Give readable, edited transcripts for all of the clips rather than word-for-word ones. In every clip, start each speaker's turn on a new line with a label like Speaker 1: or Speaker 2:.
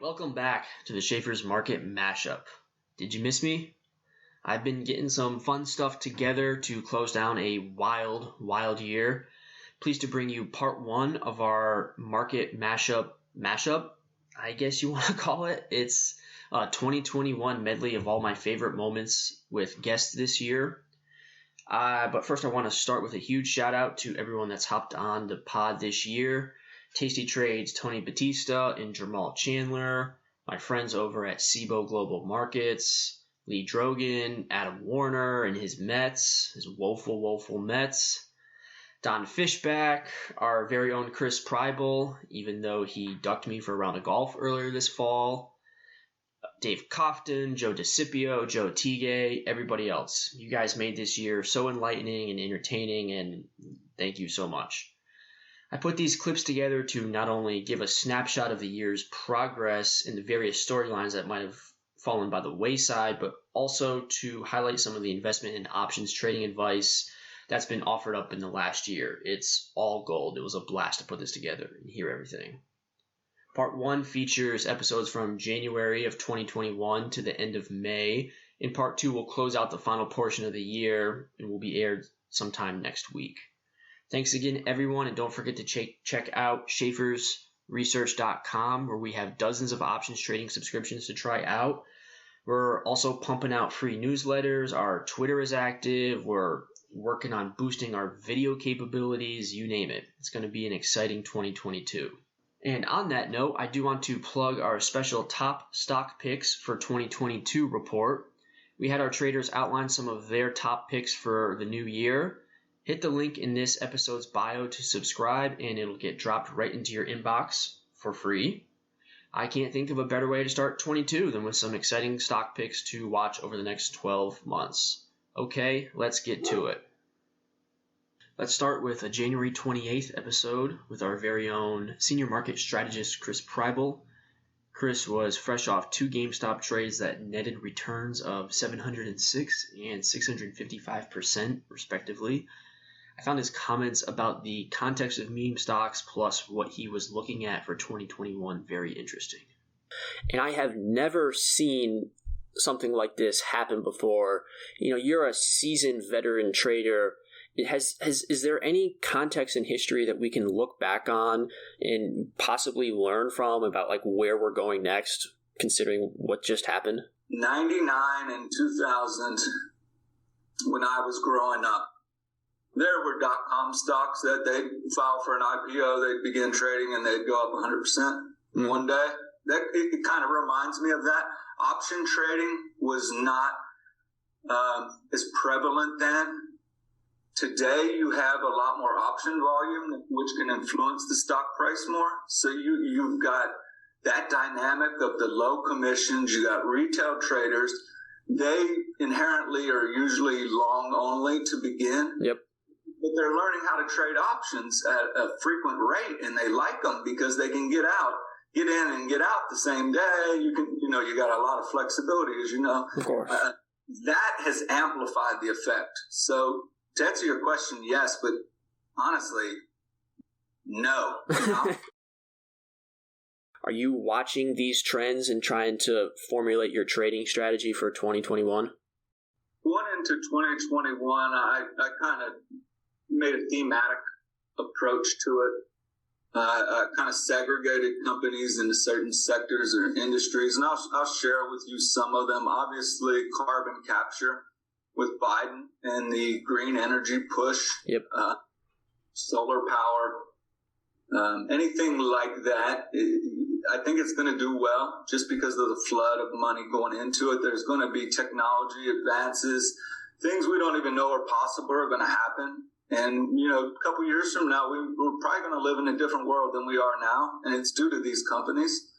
Speaker 1: Welcome back to the Schaeffer's Market Mashup. Did you miss me? I've been getting some fun stuff together to close down a wild year. Pleased to bring you part one of our Market Mashup, I guess you want to call it. It's a 2021 medley of all my favorite moments with guests this year. But first I want to start with a huge shout out to everyone that's hopped on the pod this year. tastytrade's Tony Battista and Jermal Chandler, my friends over at Cboe Global Markets, Leigh Drogen, Adam Warner and his Mets, his woeful Mets, Don Fishback, our very own Chris Prybal, even though he ducked me for a round of golf earlier this fall, Dave Cofton, Joe DeCipio, Joe Tige, everybody else. You guys made this year so enlightening and entertaining, and thank you so much. I put these clips together to not only give a snapshot of the year's progress in the various storylines that might have fallen by the wayside, but also to highlight some of the investment and options trading advice that's been offered up in the last year. It's all gold. It was a blast to put this together and hear everything. Part 1 features episodes from January of 2021 to the end of May. In Part 2, we'll close out the final portion of the year and will be aired sometime next week. Thanks again, everyone, and don't forget to check out schaeffersresearch.com, where we have dozens of options trading subscriptions to try out. We're also pumping out free newsletters. Our Twitter is active. We're working on boosting our video capabilities, you name it. It's going to be an exciting 2022. And on that note, I do want to plug our special top stock picks for 2022 report. We had our traders outline some of their top picks for the new year. Hit the link in this episode's bio to subscribe, and it'll get dropped right into your inbox for free. I can't think of a better way to start 22 than with some exciting stock picks to watch over the next 12 months. Okay, let's get to it. Let's start with a January 28th episode with our very own senior market strategist, Chris Prybal. Chris was fresh off 2 GameStop trades that netted returns of 706 and 655% respectively. I found his comments about the context of meme stocks plus what he was looking at for 2021 very interesting.
Speaker 2: And I have never seen something like this happen before. You know, you're a seasoned veteran trader. Is there any context in history that we can look back on and possibly learn from about like where we're going next, considering what just happened?
Speaker 3: 99 and 2000, when I was growing up, there were dot-com stocks that they'd file for an IPO, they'd begin trading, and they'd go up 100% one day. It kind of reminds me of that. Option trading was not as prevalent then. Today, you have a lot more option volume, which can influence the stock price more. So you've got that dynamic of the low commissions. You got retail traders. They inherently are usually long only to begin.
Speaker 2: Yep.
Speaker 3: But they're learning how to trade options at a frequent rate, and they like them because they can get in and get out the same day. You got a lot of flexibility, as you know.
Speaker 2: Of course.
Speaker 3: That has amplified the effect. So to answer your question, yes, but honestly, no.
Speaker 2: Are you watching these trends and trying to formulate your trading strategy for 2021?
Speaker 3: Going into 2021, I kind of made a thematic approach to it. I kind of segregated companies into certain sectors or industries, and I'll share with you some of them. Obviously, carbon capture with Biden and the green energy push.
Speaker 2: Yep.
Speaker 3: Solar power, anything like that. I think it's going to do well just because of the flood of money going into it. There's going to be technology advances, things we don't even know are possible are going to happen. And, a couple years from now, we're probably going to live in a different world than we are now, and it's due to these companies.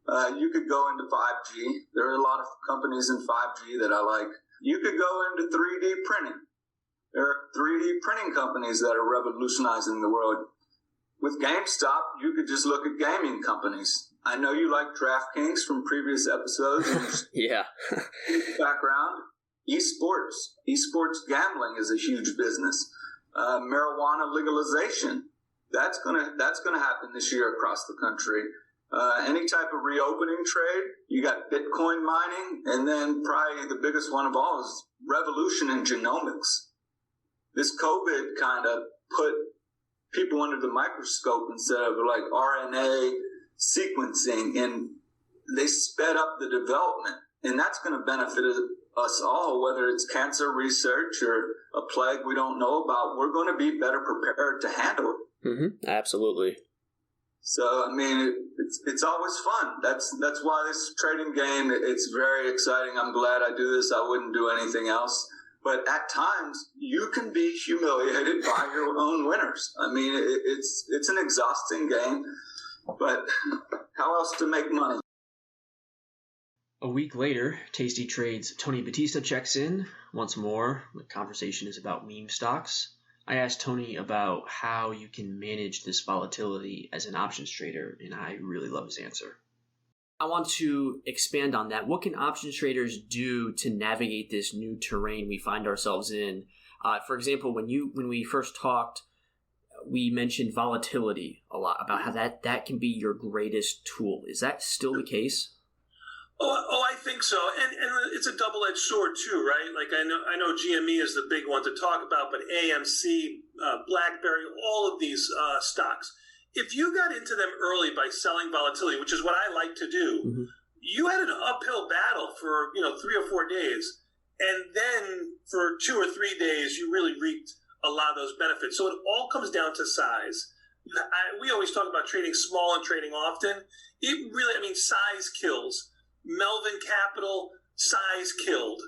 Speaker 3: You could go into 5G. There are a lot of companies in 5G that I like. You could go into 3D printing. There are 3D printing companies that are revolutionizing the world. With GameStop, you could just look at gaming companies. I know you like DraftKings from previous episodes.
Speaker 2: Yeah.
Speaker 3: Background. Esports gambling is a huge business. marijuana legalization. That's gonna happen this year across the country. Any type of reopening trade. You got Bitcoin mining, and then probably the biggest one of all is revolution in genomics. This COVID kind of put people under the microscope instead of like RNA sequencing, and they sped up the development, and that's going to benefit us all, whether it's cancer research or a plague we don't know about. We're going to be better prepared to handle it.
Speaker 2: Mm-hmm. Absolutely.
Speaker 3: So, I mean, it's always fun. That's why this trading game, it's very exciting. I'm glad I do this. I wouldn't do anything else. But at times, you can be humiliated by your own winners. I mean, it's an exhausting game, but how else to make money?
Speaker 1: A week later, Tasty Trade's Tony Battista checks in once more. The conversation is about meme stocks. I asked Tony about how you can manage this volatility as an options trader, and I really love his answer.
Speaker 2: I want to expand on that. What can options traders do to navigate this new terrain we find ourselves in? For example, when we first talked, we mentioned volatility a lot, about how that can be your greatest tool. Is that still the case?
Speaker 4: Oh, I think so, and it's a double-edged sword too, right? Like I know GME is the big one to talk about, but AMC, BlackBerry, all of these stocks. If you got into them early by selling volatility, which is what I like to do, mm-hmm. you had an uphill battle for 3 or 4 days, and then for 2 or 3 days you really reaped a lot of those benefits. So it all comes down to size. We always talk about trading small and trading often. It really, size kills. Melvin Capital, size killed.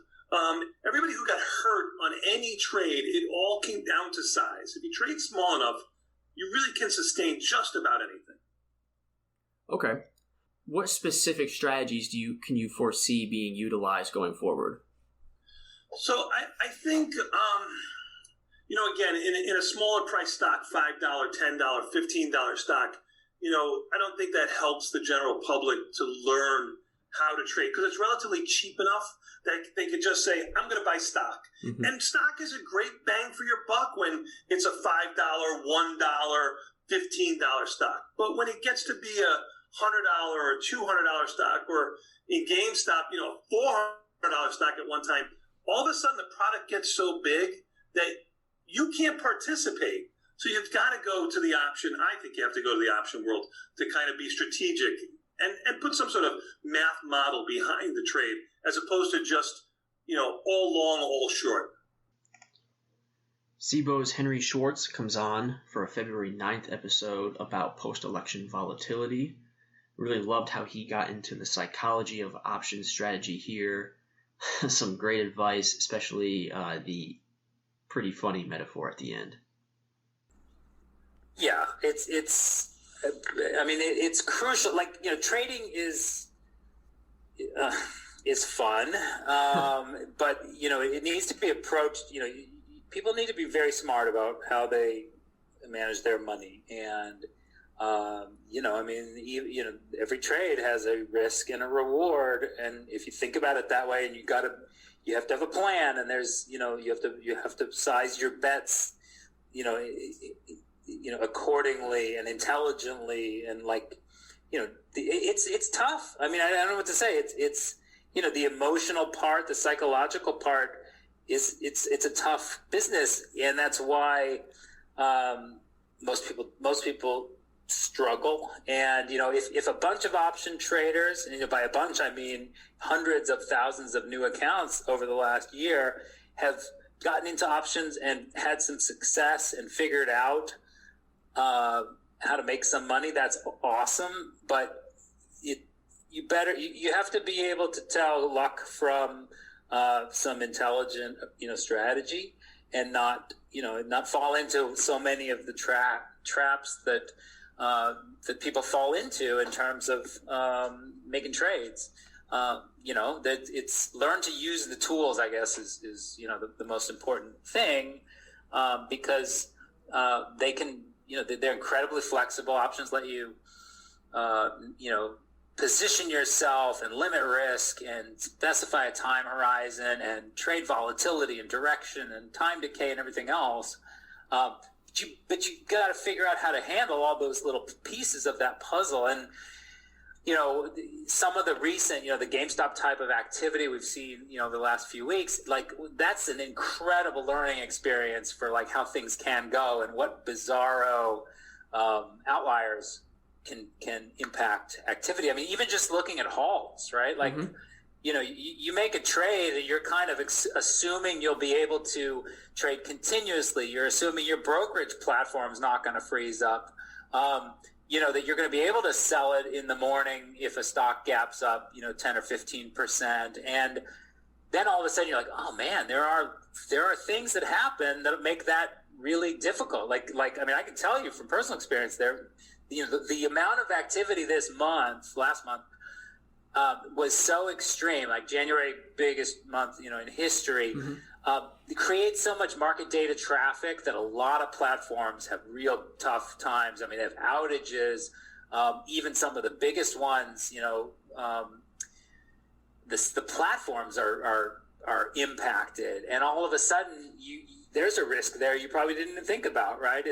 Speaker 4: Everybody who got hurt on any trade, it all came down to size. If you trade small enough, you really can sustain just about anything.
Speaker 2: Okay. What specific strategies can you foresee being utilized going forward?
Speaker 4: So I think, again, in a smaller price stock, $5, $10, $15 stock, I don't think that helps the general public to learn how to trade, because it's relatively cheap enough that they could just say, I'm going to buy stock. Mm-hmm. And stock is a great bang for your buck when it's a $5, $1, $15 stock. But when it gets to be a $100 or $200 stock, or in GameStop, $400 stock at one time, all of a sudden the product gets so big that you can't participate. So you've got to go to the option. I think you have to go to the option world to kind of be strategic and put some sort of math model behind the trade, as opposed to just, all long, all short.
Speaker 1: Cboe's Henry Schwartz comes on for a February 9th episode about post-election volatility. Really loved how he got into the psychology of options strategy here. Some great advice, especially the pretty funny metaphor at the end.
Speaker 5: Yeah, it's crucial. Trading is fun, but it needs to be approached. People need to be very smart about how they manage their money, and every trade has a risk and a reward, and if you think about it that way, and you have to have a plan, and there's you have to size your bets, accordingly and intelligently, and it's tough. I don't know what to say. It's the emotional part, the psychological part it's a tough business, and that's why most people struggle. And if a bunch of option traders, and by a bunch I mean hundreds of thousands of new accounts over the last year, have gotten into options and had some success and figured out how to make some money, that's awesome. But you have to be able to tell luck from some intelligent strategy, and not fall into so many of the traps that people fall into in terms of making trades. That it's learn to use the tools, I guess, is the most important thing, because they can, they're incredibly flexible. Options let you, position yourself and limit risk and specify a time horizon and trade volatility and direction and time decay and everything else. But you got to figure out how to handle all those little pieces of that puzzle. And some of the recent, the GameStop type of activity we've seen, the last few weeks, like that's an incredible learning experience for like how things can go and what bizarro outliers can impact activity. I mean, even just looking at halts, right? Like, you make a trade and you're kind of assuming you'll be able to trade continuously. You're assuming your brokerage platform is not going to freeze up. That you're going to be able to sell it in the morning if a stock gaps up, 10 or 15%. And then all of a sudden you're like, oh man, there are things that happen that make that really difficult. Like, I mean, I can tell you from personal experience there, the amount of activity last month, was so extreme, like January, biggest month, in history. It creates so much market data traffic that a lot of platforms have real tough times. I mean, they have outages. Even some of the biggest ones, the platforms are impacted, and all of a sudden there's a risk there you probably didn't even think about, right?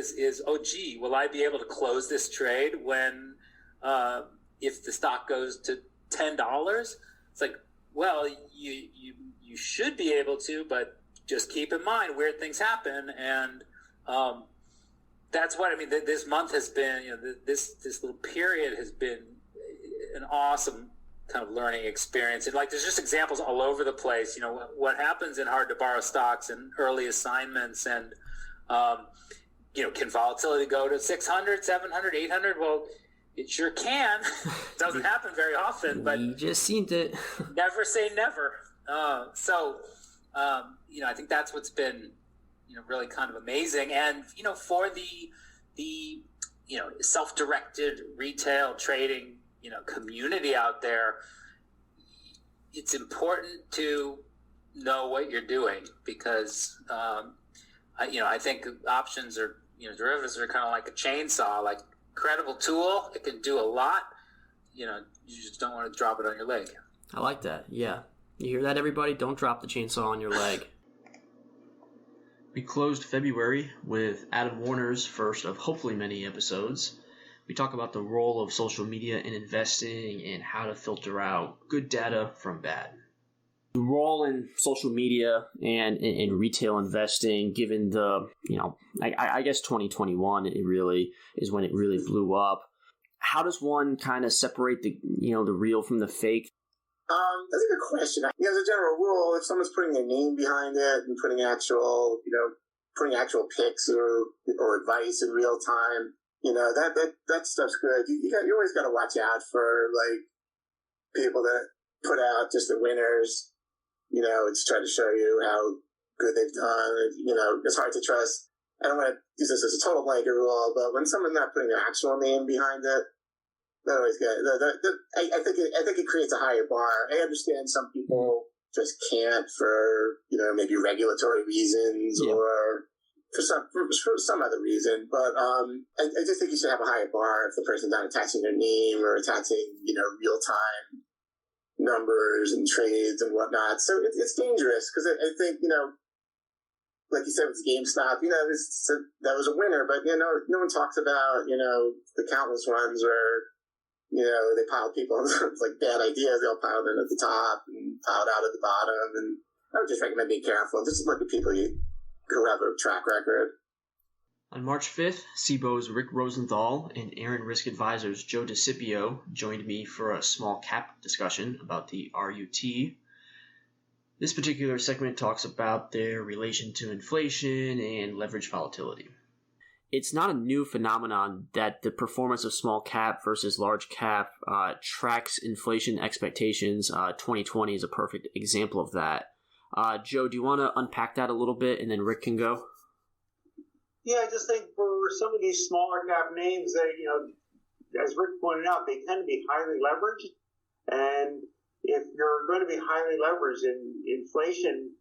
Speaker 5: Oh gee, will I be able to close this trade when if the stock goes to $10? It's like, well, you should be able to, but just keep in mind weird things happen. And that's what I mean. This month has been, this little period has been an awesome kind of learning experience. And like, there's just examples all over the place, what happens in hard to borrow stocks and early assignments. And, can volatility go to 600, 700, 800? Well, it sure can. It doesn't happen very often, but
Speaker 2: you just seen it.
Speaker 5: Never say never. I think that's what's been, really kind of amazing. And, for the self-directed retail trading, community out there, it's important to know what you're doing because, I think options are, derivatives are kind of like a chainsaw, like incredible tool. It can do a lot. You just don't want to drop it on your leg.
Speaker 2: I like that. Yeah. You hear that, everybody? Don't drop the chainsaw on your leg.
Speaker 1: We closed February with Adam Warner's first of hopefully many episodes. We talk about the role of social media in investing and how to filter out good data from bad.
Speaker 2: The role in social media and in retail investing, given the, I guess 2021, it really is when it really blew up. How does one kind of separate the real from the fake?
Speaker 6: That's a good question. As a general rule, if someone's putting their name behind it and putting actual picks or advice in real time, that stuff's good. You always got to watch out for like people that put out just the winners. It's trying to show you how good they've done. It's hard to trust. I don't want to use this as a total blanket rule, but when someone's not putting their actual name behind it, that always good. I think it creates a higher bar. I understand some people just can't for maybe regulatory reasons or for some other reason. But I just think you should have a higher bar if the person's not attaching their name or attaching real time numbers and trades and whatnot. So it's dangerous because I think like you said with GameStop, that was a winner, but no one talks about the countless ones where they piled people. It's like bad ideas. They'll pile them at the top and piled out at the bottom. And I would just recommend being careful. Just look at people who have a track record.
Speaker 1: On March 5th, Cboe's Rick Rosenthal and Aaron Risk Advisors Joe DeCipio joined me for a small cap discussion about the RUT. This particular segment talks about their relation to inflation and leverage volatility.
Speaker 2: It's not a new phenomenon that the performance of small cap versus large cap tracks inflation expectations. 2020 is a perfect example of that. Joe, do you want to unpack that a little bit, and then Rick can go?
Speaker 7: Yeah, I just think for some of these smaller cap names, they, as Rick pointed out, they tend to be highly leveraged. And if you're going to be highly leveraged in inflation,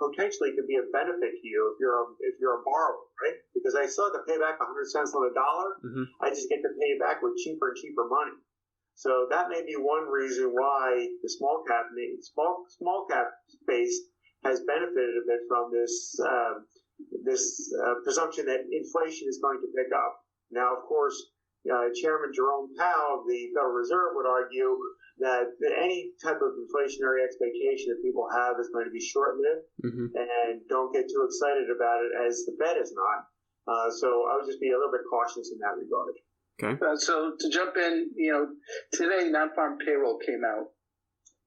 Speaker 7: potentially could be a benefit to you if you're a borrower, right? Because I still have to pay back 100 cents on the dollar. Mm-hmm. I just get to pay back with cheaper and cheaper money. So that may be one reason why the small cap space has benefited a bit from this this presumption that inflation is going to pick up. Now, of course, Chairman Jerome Powell of the Federal Reserve would argue that any type of inflationary expectation that people have is going to be short-lived, and don't get too excited about it, as the Fed is not. So I would just be a little bit cautious in that regard.
Speaker 2: Okay.
Speaker 8: So to jump in, today non-farm payroll came out.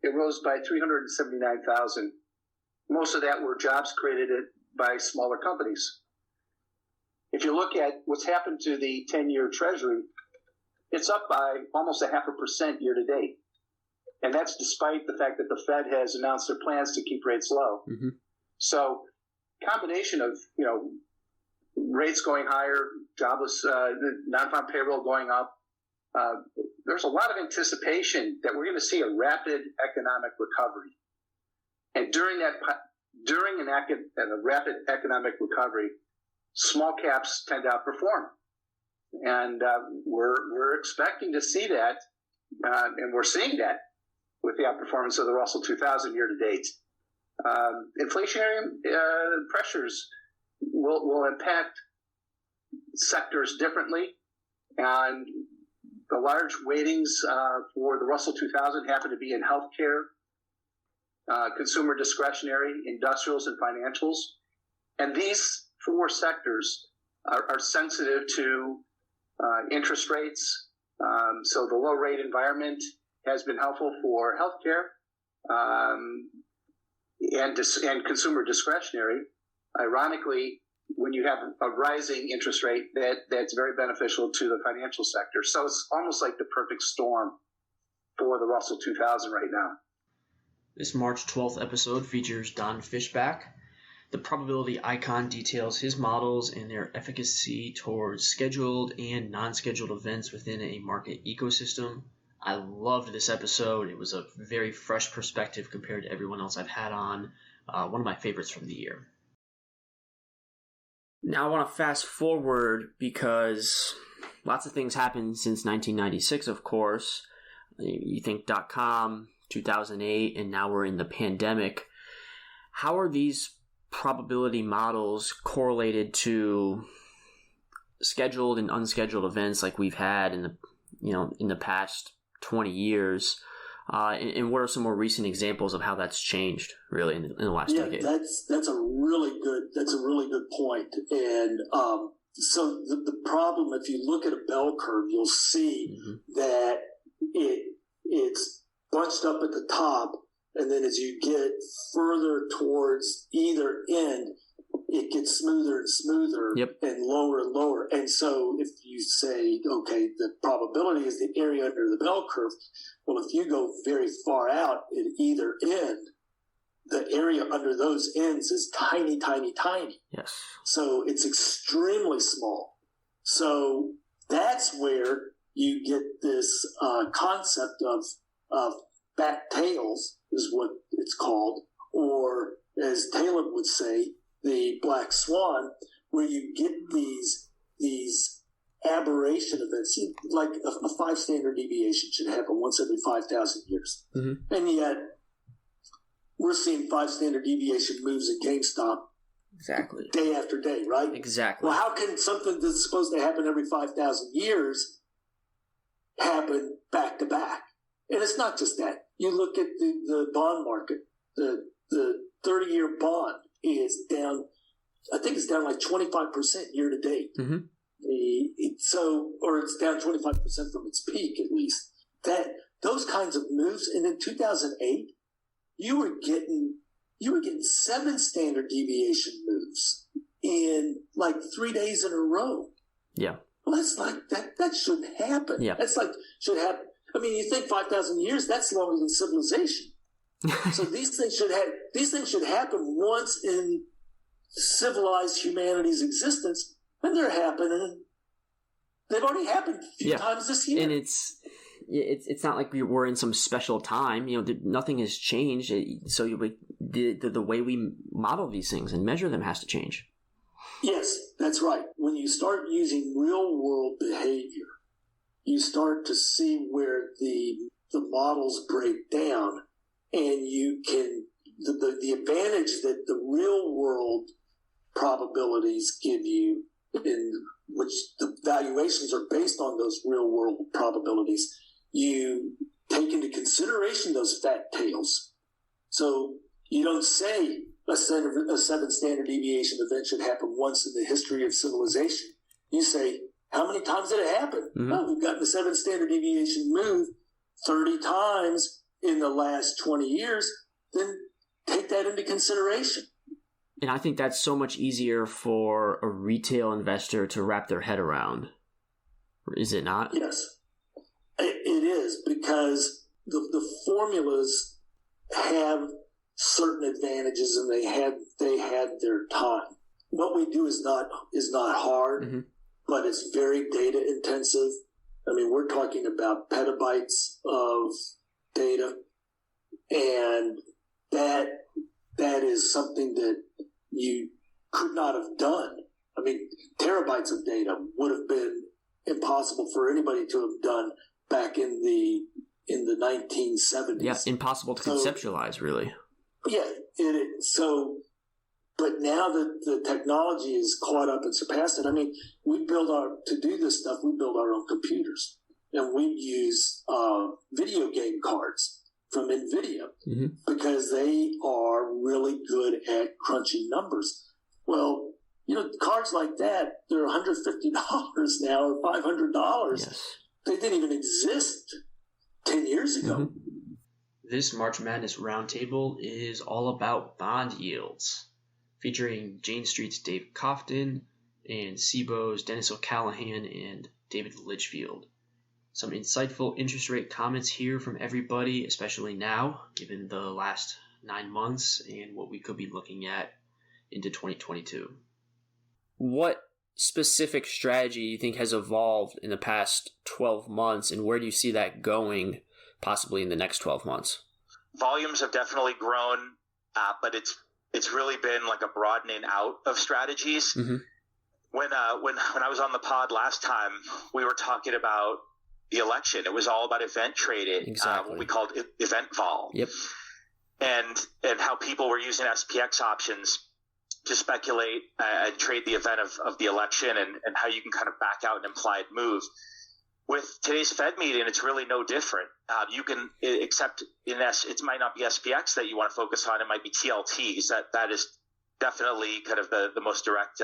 Speaker 8: It rose by 379,000. Most of that were jobs created by smaller companies. If you look at what's happened to the 10-year Treasury, it's up by almost 0.5% year to date. And that's despite the fact that the Fed has announced their plans to keep rates low. So combination of, rates going higher, jobless, non-farm payroll going up, there's a lot of anticipation that we're going to see a rapid economic recovery. And during a rapid economic recovery, small caps tend to outperform. And we're expecting to see that, and we're seeing that with the outperformance of the Russell 2000 year to date. Inflationary pressures will impact sectors differently, and the large weightings for the Russell 2000 happen to be in healthcare, consumer discretionary, industrials, and financials. And these four sectors are sensitive to interest rates. So the low rate environment has been helpful for healthcare and consumer discretionary. Ironically, when you have a rising interest rate, that's very beneficial to the financial sector. So it's almost like the perfect storm for the Russell 2000 right now.
Speaker 1: This March 12th episode features Don Fishback. The probability icon details his models and their efficacy towards scheduled and non-scheduled events within a market ecosystem. I loved this episode. It was a very fresh perspective compared to everyone else I've had on. One of my favorites from the year.
Speaker 2: Now I want to fast forward because lots of things happened since 1996, of course. You think .com, 2008, and now we're in the pandemic. How are these probability models correlated to scheduled and unscheduled events like we've had in the past 20 years? And what are some more recent examples of how that's changed, really, in the last decade?
Speaker 9: That's a really good point. And so the problem, if you look at a bell curve, you'll see that it's bunched up at the top, and then as you get further towards either end, it gets smoother and smoother and lower and lower. And so if you say, okay, the probability is the area under the bell curve, well, if you go very far out at either end, the area under those ends is tiny, tiny, tiny.
Speaker 2: Yes.
Speaker 9: So it's extremely small. So that's where you get this concept of back tails is what it's called, or as Taylor would say, the black swan, where you get these aberration events. Like a 5 standard deviation should happen once every 5,000 years. And yet we're seeing 5 standard deviation moves at GameStop
Speaker 2: exactly
Speaker 9: day after day, right?
Speaker 2: Exactly.
Speaker 9: Well, how can something that's supposed to happen every 5,000 years happen back to back? And it's not just that. You look at the bond market, the 30-year bond is down, I think it's down like 25% year to date. Or it's down 25% from its peak, at least. Those kinds of moves. And in 2008, you were getting 7 standard deviation moves in like 3 days in a row.
Speaker 2: Yeah.
Speaker 9: Well, that's like that shouldn't happen.
Speaker 2: Yeah.
Speaker 9: That's like should happen. I mean, you think 5,000 years, that's longer than civilization. So these things should happen once in civilized humanity's existence, and they're happening. They've already happened a few times this year.
Speaker 2: And it's not like we're in some special time. Nothing has changed. So the way we model these things and measure them has to change.
Speaker 9: Yes, that's right. When you start using real world behavior, you start to see where the models break down, and you can the advantage that the real world probabilities give you, in which the valuations are based on those real world probabilities, you take into consideration those fat tails. So you don't say a 7 standard deviation event should happen once in the history of civilization. You say, how many times did it happen?
Speaker 2: Mm-hmm.
Speaker 9: Oh, we've gotten the 7 standard deviation move 30 times in the last 20 years. Then take that into consideration.
Speaker 2: And I think that's so much easier for a retail investor to wrap their head around. Is it not?
Speaker 9: Yes, it is, because the formulas have certain advantages, and they had their time. What we do is not hard,
Speaker 2: mm-hmm.
Speaker 9: but it's very data intensive. I mean, we're talking about petabytes of data, and that is something that you could not have done. I mean, terabytes of data would have been impossible for anybody to have done back in the 1970s.
Speaker 2: Yeah, impossible to conceptualize, really.
Speaker 9: Yeah, it is. So, but now that the technology is caught up and surpassed it, I mean, to do this stuff, we build our own computers, and we use video game cards from NVIDIA,
Speaker 2: mm-hmm.
Speaker 9: because they are really good at crunching numbers. Well, cards like that, they're $150 now, or $500.
Speaker 2: Yes.
Speaker 9: They didn't even exist 10 years ago.
Speaker 2: Mm-hmm.
Speaker 1: This March Madness Roundtable is all about bond yields, featuring Jane Street's Dave Cofton and Cboe's Dennis O'Callahan and David Litchfield. Some insightful interest rate comments here from everybody, especially now, given the last 9 months and what we could be looking at into 2022.
Speaker 2: What specific strategy do you think has evolved in the past 12 months, and where do you see that going possibly in the next 12 months?
Speaker 10: Volumes have definitely grown, but it's really been like a broadening out of strategies.
Speaker 2: Mm-hmm.
Speaker 10: When I was on the pod last time, we were talking about the election. It was all about event trading,
Speaker 2: exactly.
Speaker 10: What we called event vol.
Speaker 2: Yep.
Speaker 10: And how people were using SPX options to speculate and trade the event of the election, and how you can kind of back out an implied move. With today's Fed meeting, it's really no different. You can, except it might not be SPX that you want to focus on. It might be TLTs. That is definitely kind of the most direct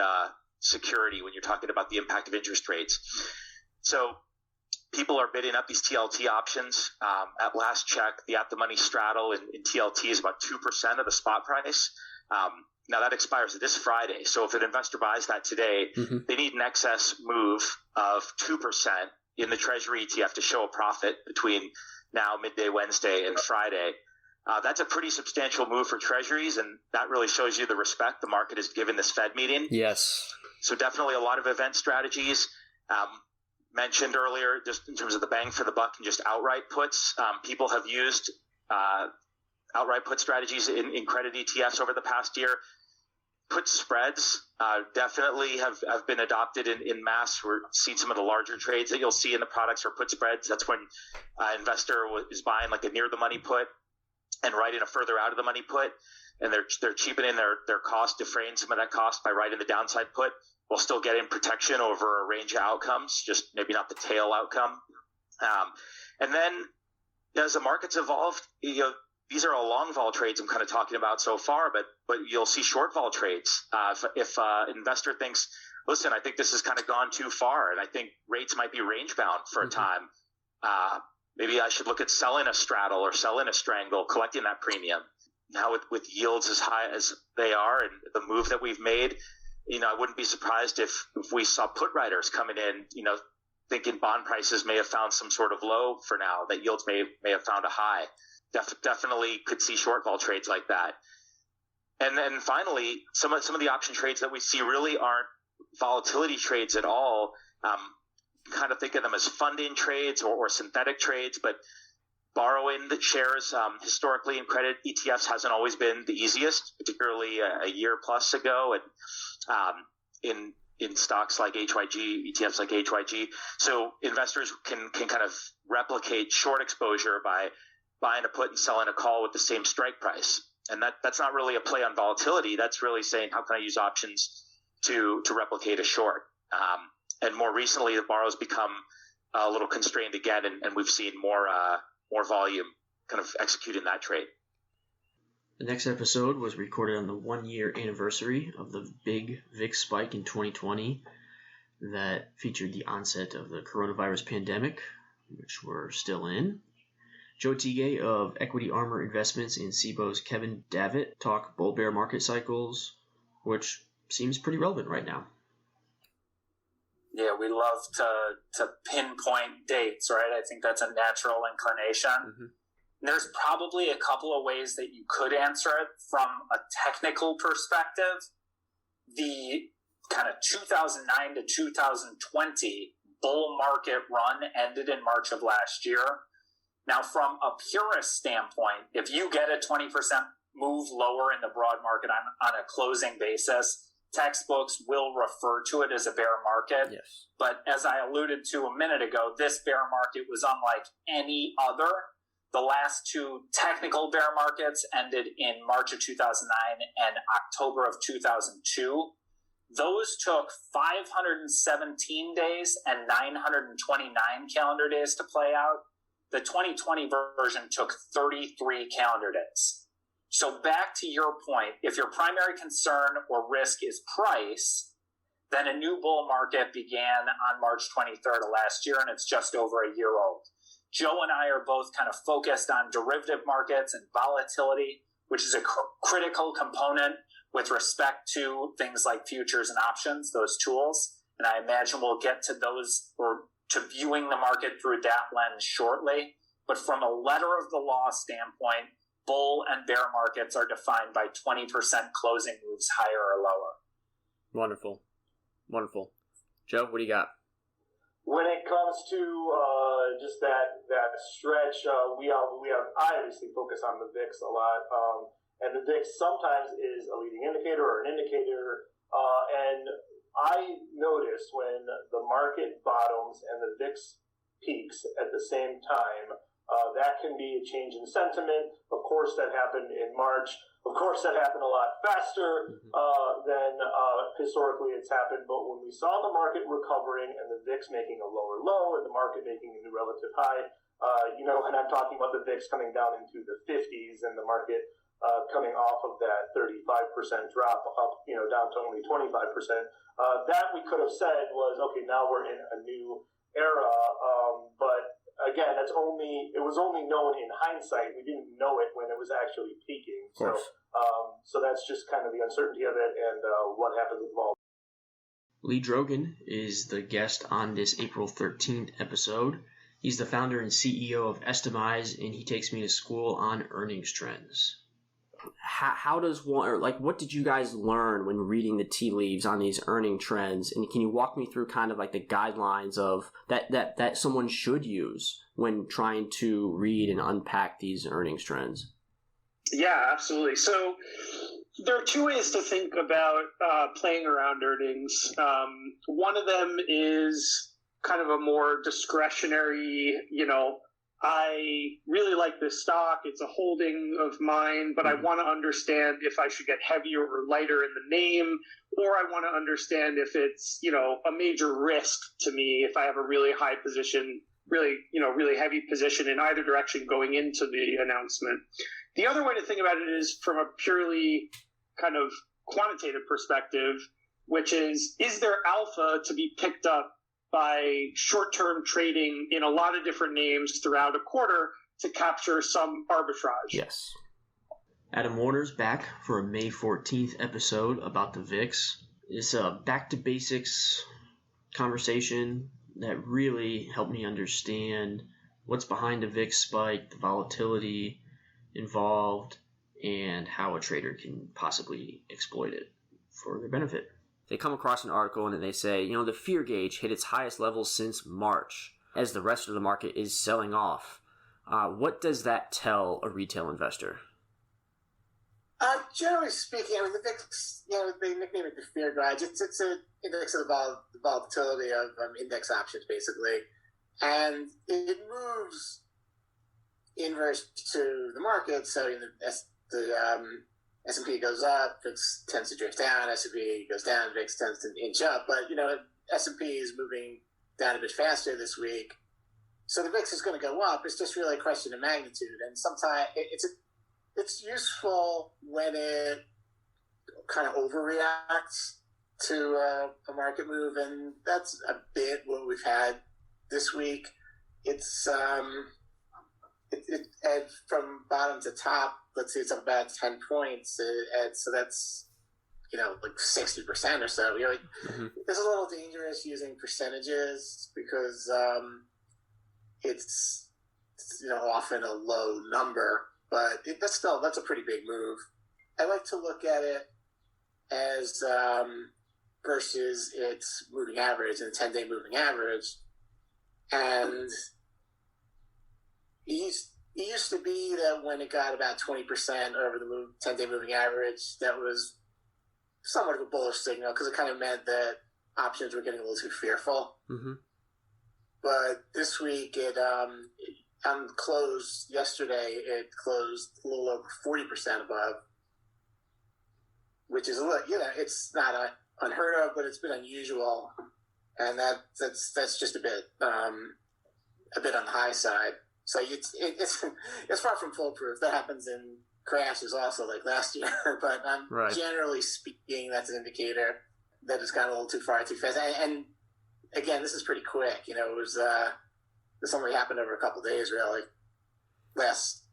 Speaker 10: security when you're talking about the impact of interest rates. So people are bidding up these TLT options. At last check, the at-the-money straddle in TLT is about 2% of the spot price. Now that expires this Friday. So if an investor buys that today,
Speaker 2: mm-hmm.
Speaker 10: they need an excess move of 2% in the Treasury ETF to show a profit between now, midday Wednesday, and Friday. That's a pretty substantial move for Treasuries, and that really shows you the respect the market has given this Fed meeting.
Speaker 2: Yes.
Speaker 10: So definitely a lot of event strategies. Mentioned earlier, just in terms of the bang for the buck and just outright puts, people have used outright put strategies in credit ETFs over the past year. Put spreads definitely have been adopted in mass. We're seeing some of the larger trades that you'll see in the products are put spreads. That's when an investor is buying like a near the money put and writing a further out of the money put, and they're cheapening their cost, defraying some of that cost by writing the downside put, while still getting protection over a range of outcomes, just maybe not the tail outcome. And then as the market's evolved, these are all long vol trades I'm kind of talking about so far, but you'll see short vol trades. If an investor thinks, listen, I think this has kind of gone too far, and I think rates might be range bound for a time. Maybe I should look at selling a straddle or selling a strangle, collecting that premium. Now with yields as high as they are and the move that we've made, I wouldn't be surprised if we saw put writers coming in, thinking bond prices may have found some sort of low for now, that yields may have found a high. Definitely could see short vol trades like that. And then finally, some of the option trades that we see really aren't volatility trades at all. Kind of think of them as funding trades or synthetic trades, but borrowing the shares historically in credit ETFs hasn't always been the easiest, particularly a year plus ago, and in stocks like HYG, ETFs like HYG. So investors can kind of replicate short exposure by buying a put and selling a call with the same strike price. And that's not really a play on volatility. That's really saying, how can I use options to replicate a short? And more recently, the borrow's become a little constrained again, and we've seen more volume kind of executing that trade.
Speaker 1: The next episode was recorded on the 1-year anniversary of the big VIX spike in 2020 that featured the onset of the coronavirus pandemic, which we're still in. Joe Teague of Equity Armor Investments and Cboe's Kevin Davitt talk bull bear market cycles, which seems pretty relevant right now.
Speaker 5: Yeah, we love to pinpoint dates, right? I think that's a natural inclination.
Speaker 2: Mm-hmm.
Speaker 5: There's probably a couple of ways that you could answer it from a technical perspective. The kind of 2009 to 2020 bull market run ended in March of last year. Now, from a purist standpoint, if you get a 20% move lower in the broad market on a closing basis, textbooks will refer to it as a bear market.
Speaker 2: Yes.
Speaker 5: But as I alluded to a minute ago, this bear market was unlike any other. The last two technical bear markets ended in March of 2009 and October of 2002. Those took 517 days and 929 calendar days to play out. The 2020 version took 33 calendar days. So back to your point, if your primary concern or risk is price, then a new bull market began on March 23rd of last year, and it's just over a year old. Joe and I are both kind of focused on derivative markets and volatility, which is a critical component with respect to things like futures and options, those tools. And I imagine we'll get to those or to viewing the market through that lens shortly. But from a letter of the law standpoint, bull and bear markets are defined by 20% closing moves higher or lower.
Speaker 2: Wonderful. Wonderful. Joe, what do you got?
Speaker 11: When it comes to just that stretch, I obviously focus on the VIX a lot, and the VIX sometimes is a leading indicator or an indicator, and I noticed when the market bottoms and the VIX peaks at the same time, that can be a change in sentiment. Of course, that happened in March. Of course, that happened a lot faster than historically it's happened. But when we saw the market recovering and the VIX making a lower low and the market making a new relative high, and I'm talking about the VIX coming down into the 50s and the market coming off of that 35% drop up, down to only 25%, that we could have said was, okay, now we're in a new era. But again, it was only known in hindsight. We didn't know it when it was actually peaking. So that's just kind of the uncertainty of it and what happens with vol.
Speaker 1: Leigh Drogen is the guest on this April 13th episode. He's the founder and CEO of Estimize, and he takes me to school on earnings trends.
Speaker 2: How does one, or like, what did you guys learn when reading the tea leaves on these earning trends? And can you walk me through kind of like the guidelines of that someone should use when trying to read and unpack these earnings trends?
Speaker 8: Yeah, absolutely. So there are two ways to think about playing around earnings. One of them is kind of a more discretionary, I really like this stock. It's a holding of mine, but I want to understand if I should get heavier or lighter in the name, or I want to understand if it's, a major risk to me if I have a really high position, really heavy position in either direction going into the announcement. The other way to think about it is from a purely kind of quantitative perspective, which is there alpha to be picked up by short-term trading in a lot of different names throughout a quarter to capture some arbitrage?
Speaker 2: Yes.
Speaker 1: Adam Warner's back for a May 14th episode about the VIX. It's a back-to-basics conversation that really helped me understand what's behind the VIX spike, the volatility involved, and how a trader can possibly exploit it for their benefit.
Speaker 2: They come across an article and they say, the fear gauge hit its highest level since March as the rest of the market is selling off. What does that tell a retail investor?
Speaker 6: Generally speaking, the VIX, they nickname it the fear gauge. It's an index of the volatility of index options, basically. And it moves inverse to the market. So the the S&P goes up, VIX tends to drift down. S&P goes down, VIX tends to inch up. But S&P is moving down a bit faster this week, so the VIX is going to go up. It's just really a question of magnitude, and sometimes it's useful when it kind of overreacts to a market move, and that's a bit what we've had this week. It's and from bottom to top, let's say it's up about 10 points, and so that's like 60% or so. It's a little dangerous using percentages because it's often a low number, but that's a pretty big move. I like to look at it as versus its moving average and 10-day moving average, and it used to be that when it got about 20% over the 10-day moving average, that was somewhat of a bullish signal because it kind of meant that options were getting a little too fearful. Mm-hmm. But this week, it closed yesterday. It closed a little over 40% above, which is a little, it's not unheard of, but it's been unusual, and that's just a bit on the high side. So it's far from foolproof. That happens in crashes also, like last year. But
Speaker 2: right.
Speaker 6: Generally speaking, that's an indicator that it's gone a little too far, too fast. And again, this is pretty quick. It was this only happened over a couple of days, really. Last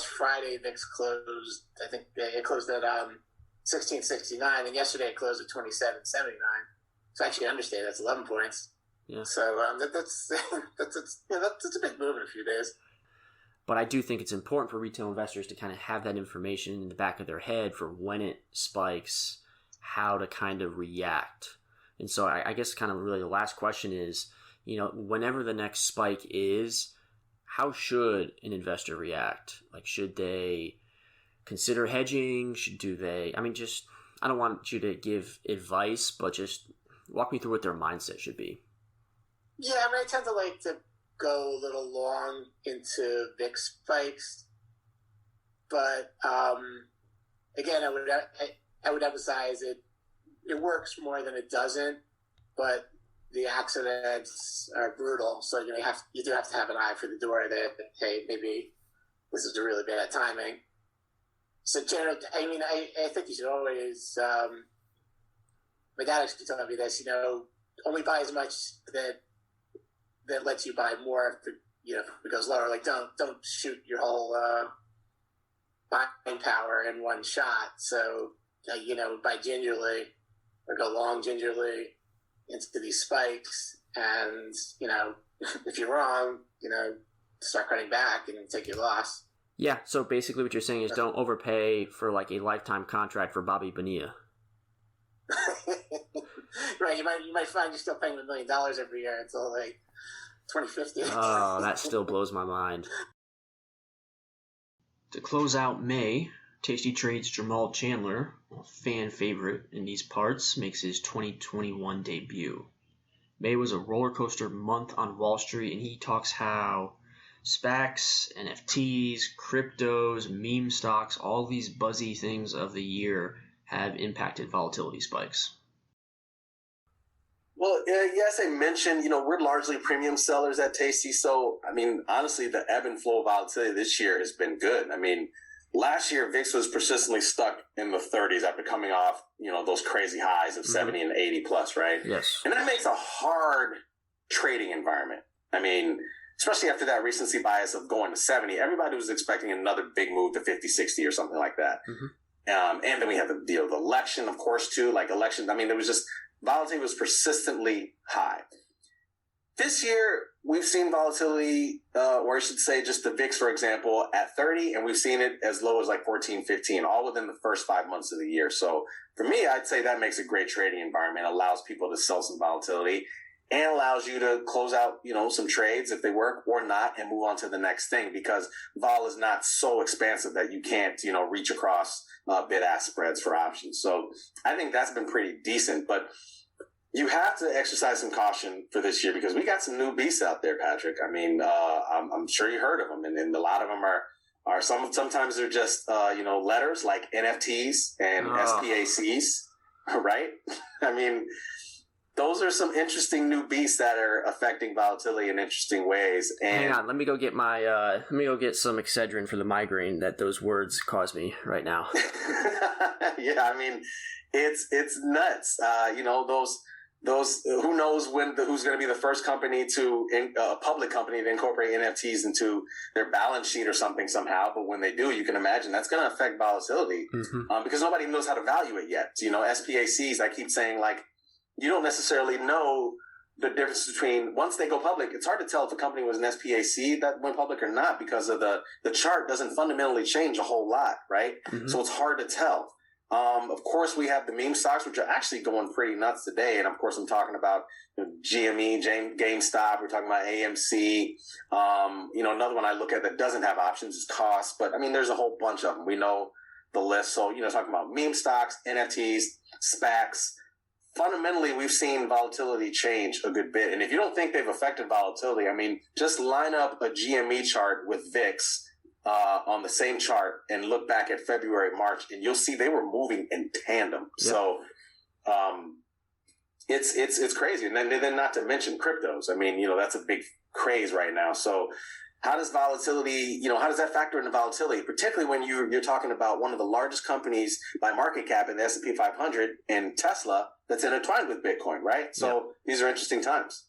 Speaker 6: Friday, VIX closed. I think it closed at 1669, and yesterday it closed at 2779. So actually, I understand that's 11 points.
Speaker 2: Yeah.
Speaker 6: So that's a big move in a few days.
Speaker 2: But I do think it's important for retail investors to kind of have that information in the back of their head for when it spikes, how to kind of react. And so I guess kind of really the last question is, whenever the next spike is, how should an investor react? Like, should they consider hedging? I don't want you to give advice, but just walk me through what their mindset should be.
Speaker 6: Yeah, I tend to like to go a little long into VIX spikes, but again, I would emphasize it works more than it doesn't, but the accidents are brutal. So you do have to have an eye for the door that, hey, maybe this is a really bad timing. So generally, I think you should always. My dad actually told me this. Only buy as much that lets you buy more if it goes lower. Like don't shoot your whole buying power in one shot. So buy gingerly or go long gingerly into these spikes, and if you're wrong, start cutting back and take your loss.
Speaker 2: Yeah. So basically, what you're saying is don't overpay for like a lifetime contract for Bobby Bonilla.
Speaker 6: Right. You might find you're still paying $1 million every year until like 2050.
Speaker 2: Oh, that still blows my mind.
Speaker 1: To close out May, tastytrade's Jermal Chandler, a fan favorite in these parts, makes his 2021 debut. May was a roller coaster month on Wall Street, and he talks how SPACs, NFTs, cryptos, meme stocks, all these buzzy things of the year have impacted volatility spikes.
Speaker 12: Well, yes, I mentioned, we're largely premium sellers at Tasty. So, honestly, the ebb and flow of volatility this year has been good. Last year, VIX was persistently stuck in the 30s after coming off, those crazy highs of 70 and 80 plus, right?
Speaker 2: Yes.
Speaker 12: And that makes a hard trading environment. Especially after that recency bias of going to 70, everybody was expecting another big move to 50, 60 or something like that. Mm-hmm. And then we had the election, of course, too. Like elections, there was just volatility was persistently high. This year, we've seen volatility, or I should say just the VIX, for example, at 30, and we've seen it as low as like 14, 15, all within the first 5 months of the year. So for me, I'd say that makes a great trading environment, allows people to sell some volatility, and allows you to close out, some trades if they work or not and move on to the next thing, because vol is not so expansive that you can't, reach across bid-ask spreads for options. So I think that's been pretty decent, but you have to exercise some caution for this year because we got some new beasts out there, Patrick. I'm sure you heard of them, and a lot of them are are sometimes they're just letters like NFTs and SPACs, right? I mean, those are some interesting new beasts that are affecting volatility in interesting ways. And
Speaker 2: hang on, let me go get some Excedrin for the migraine that those words cause me right now.
Speaker 12: Yeah, I mean, it's nuts. Those who knows who's going to be the first company a public company to incorporate NFTs into their balance sheet or something somehow. But when they do, you can imagine that's going to affect volatility because nobody knows how to value it yet. SPACs, I keep saying, like, you don't necessarily know the difference between once they go public. It's hard to tell if a company was an SPAC that went public or not because of the chart doesn't fundamentally change a whole lot, right? So it's hard to tell. Of course, we have the meme stocks, which are actually going pretty nuts today. And of course, I'm talking about GME, GameStop. We're talking about AMC. Another one I look at that doesn't have options is cost. But I mean, there's a whole bunch of them. We know the list. So, talking about meme stocks, NFTs, SPACs. Fundamentally, we've seen volatility change a good bit. And if you don't think they've affected volatility, I mean, just line up a GME chart with VIX on the same chart and look back at February, March, and you'll see they were moving in tandem. Yep. So it's crazy. And then not to mention cryptos. I mean, that's a big craze right now. So how does volatility, how does that factor into volatility, particularly when you're talking about one of the largest companies by market cap in the S&P 500 and Tesla that's intertwined with Bitcoin, right? So These are interesting times.